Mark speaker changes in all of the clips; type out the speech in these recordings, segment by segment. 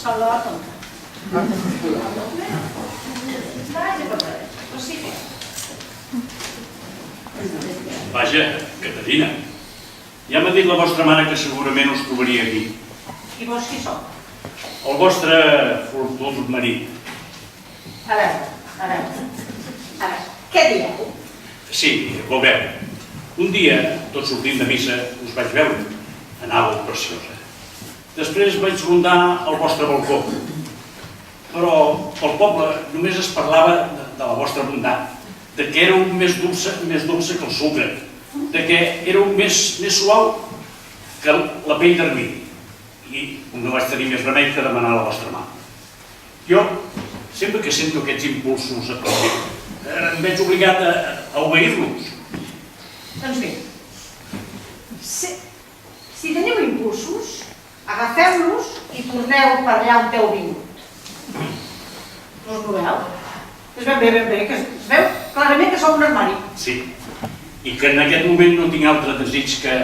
Speaker 1: Solo la tonta.
Speaker 2: Vaja, Caterina, ja m'ha dit la vostra mare que segurament us trobaria aquí.
Speaker 1: I vos qui sou?
Speaker 2: El vostre fortut marit.
Speaker 1: A veure, què dieu?
Speaker 2: Sí, veureu. Un dia, tot sortint de missa, us vaig veure. Anàveu preciosa. Després vaig rondar el vostre balcó. Però pel poble només es parlava de la vostra bondat, de que éreu més dolça que el sucre, de que éreu més suau que la pell d'ermini. I no vaig tenir més remei que demanar la vostra mà. Jo, sempre que sento aquests impulsos a partir, em veig obligat a obeir-los.
Speaker 1: Doncs bé, si teniu impulsos, agafeu-los i torneu per allà on heu vingut. No us moveu? Es veu bé, que es veu clarament que sou un armari.
Speaker 2: Sí, i que en aquest moment no tinc altre desig que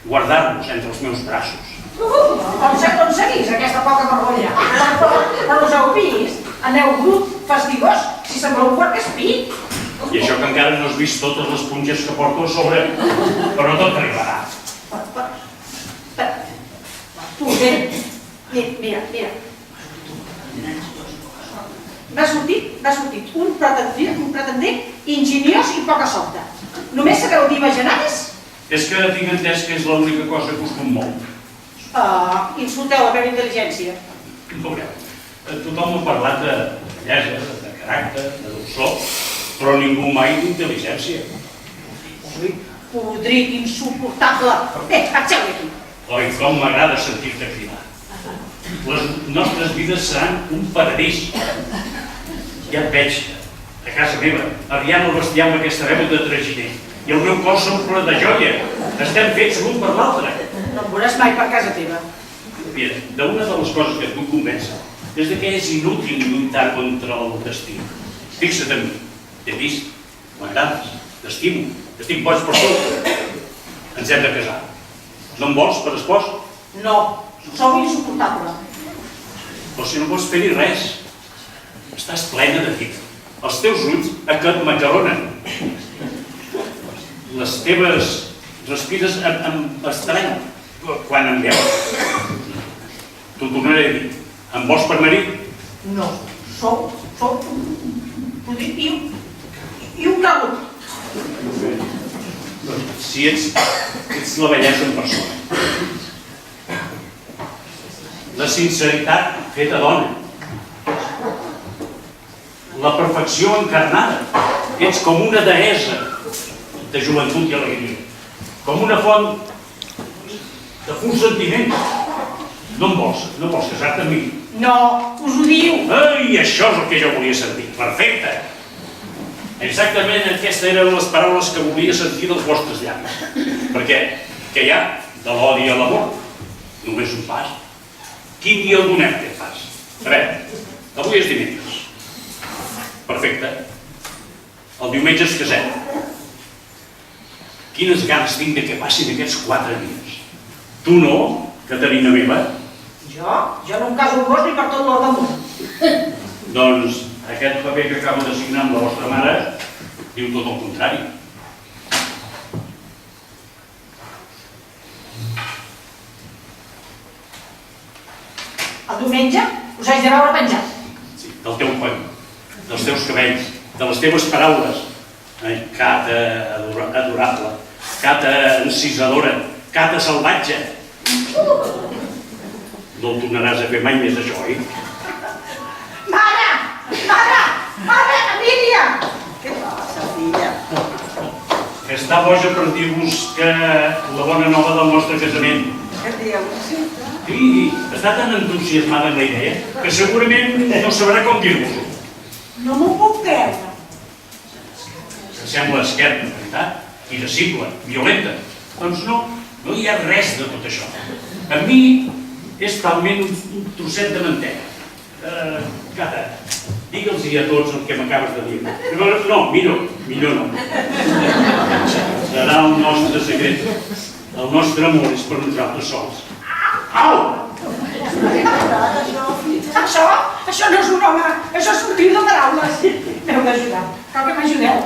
Speaker 2: guardar-los entre els meus braços.
Speaker 1: On seguís aquesta poca vergonya? Però us heu vist? Aneu brut, fastigós, si sembleu un quart espí.
Speaker 2: I això que encara no has vist totes les punxes que porto a sobre, però tot arribarà.
Speaker 1: Prudent. Mira. M'ha sortit un pretendent ingeniós i poca solta. Només sabeu dir bajanades?
Speaker 2: És que tinc entès que és l'única cosa que us conmou.
Speaker 1: Insulteu la meva intel·ligència.
Speaker 2: Veureu, tothom ha parlat de bellesa, de caràcter, de dolçor, però ningú mai d'intel·ligència.
Speaker 1: Ui, podrit, insuportable. Bé, marxeu d'aquí.
Speaker 2: Oi, com m'agrada sentir-te cridar. Les nostres vides seran un paradís. Ja et veig, a casa meva, arriant el bestiar amb aquesta veu de traginer. I el meu cos s'omple de joia. Estem fets l'un per l'altre.
Speaker 1: No em veuràs mai per casa teva.
Speaker 2: Mira, d'una de les coses que et vull convèncer és que és inútil lluitar contra el destí. Fixa't en mi. T'he vist, m'agrades, t'estimo, estic boig per tu. Ens hem de casar. No em vols per espòs?
Speaker 1: No, sou insuportable.
Speaker 2: Però si no pots fer-hi res. Estàs plena de vida. Els teus ulls et macaronen. Les teves respires em estrany quan em veus. T'ho tornaré a dir. Em vols per marit?
Speaker 1: No, sou podrit i un cagut.
Speaker 2: Si ets la bellesa en persona. La sinceritat feta dona. La perfecció encarnada. Ets com una deessa de joventut i alegria. Com una font de pur sentiment. No em vols casar-te amb mi?
Speaker 1: No, us ho diu.
Speaker 2: Ai, això és el que jo volia sentir. Perfecte. Exactament aquestes eren les paraules que volia sentir dels vostres llavis. Perquè què hi ha de l'odi a l'amor? Només un pas. Quin dia el donem, aquest pas? A veure, avui és dimecres. Perfecte. El diumenge es casem. Quines ganes tinc de que passin aquests 4 dies. Tu no, Caterina meva?
Speaker 1: Jo no em caso amb vos ni per tot l'or del món.
Speaker 2: Doncs aquest paper que acabo de signar amb la vostra mare diu tot el contrari.
Speaker 1: El diumenge us haig de veure penjat.
Speaker 2: Sí, del teu coll, dels teus cabells, de les teves paraules. Cata adorable, cata encisadora, cata salvatge. No el tornaràs a fer mai més, això, oi?
Speaker 1: Mare, Emília! Què passa, filla?
Speaker 2: Que està boja per dir-vos que la bona nova del nostre casament.
Speaker 1: Què dieu?
Speaker 2: Sí, està tan entusiasmada amb la idea que segurament no sabrà com dir-vos-ho.
Speaker 1: No m'ho puc creure.
Speaker 2: Sembla esquerda, veritat? Irascible, violenta. Doncs no hi ha res de tot això. A mi és talment un trosset de mantega. Cata, digue'ls-hi a tots el que m'acabes de dir. No, millor no. Serà el nostre secret. El nostre amor és per nosaltres sols. Au!
Speaker 1: un home, això és sortir de paraules. M'heu d'ajudar, cal que m'ajudeu.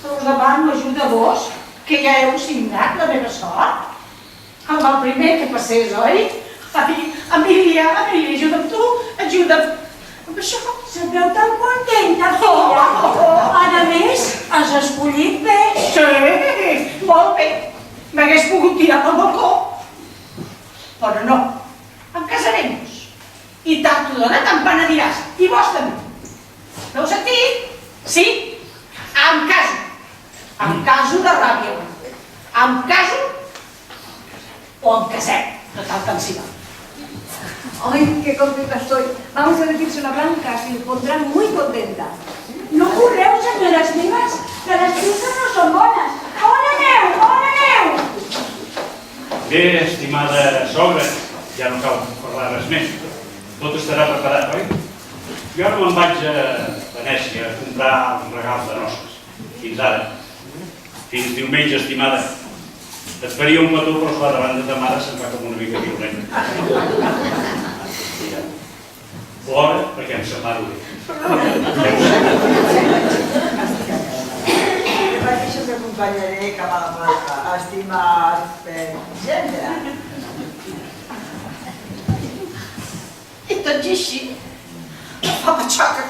Speaker 1: Us demano ajuda a vos, que ja heu signat la meva sort. Amb el primer que passés, oi? Ai, Emília, ajuda'm tu, ajuda'm. Amb això...
Speaker 3: Se veu tan contenta, filla. A més, has escollit bé.
Speaker 1: Sí, molt bé. M'hagués pogut tirar pel balcó. Però no, em casarem-nos. I tant t'ho dona, te'n penediràs. I vos també. L'heu sentit? Sí? Em caso. Em caso de ràbia. Em caso o em casem. De tal tant s'hi va.
Speaker 3: Ay, qué contenta estoy. Vamos a decírselo a Blanca, se pondrá muy contenta. No correu, senyores meves, que les presses no són bones. On aneu? On aneu?
Speaker 2: Bé, estimada sogra, ja no cal parlar res més. Tot estarà preparat, oi? Jo ara me'n vaig a Venècia a comprar els regals de noces. Fins ara. Fins diumenge, estimada. Et faria un petó, però la banda de mare se'n fa com una mica violent. Plora perquè em separo bé.
Speaker 4: Per això t'acompanyaré cap a la plaça, estimat gendre.
Speaker 1: I tot i així, fa patxoca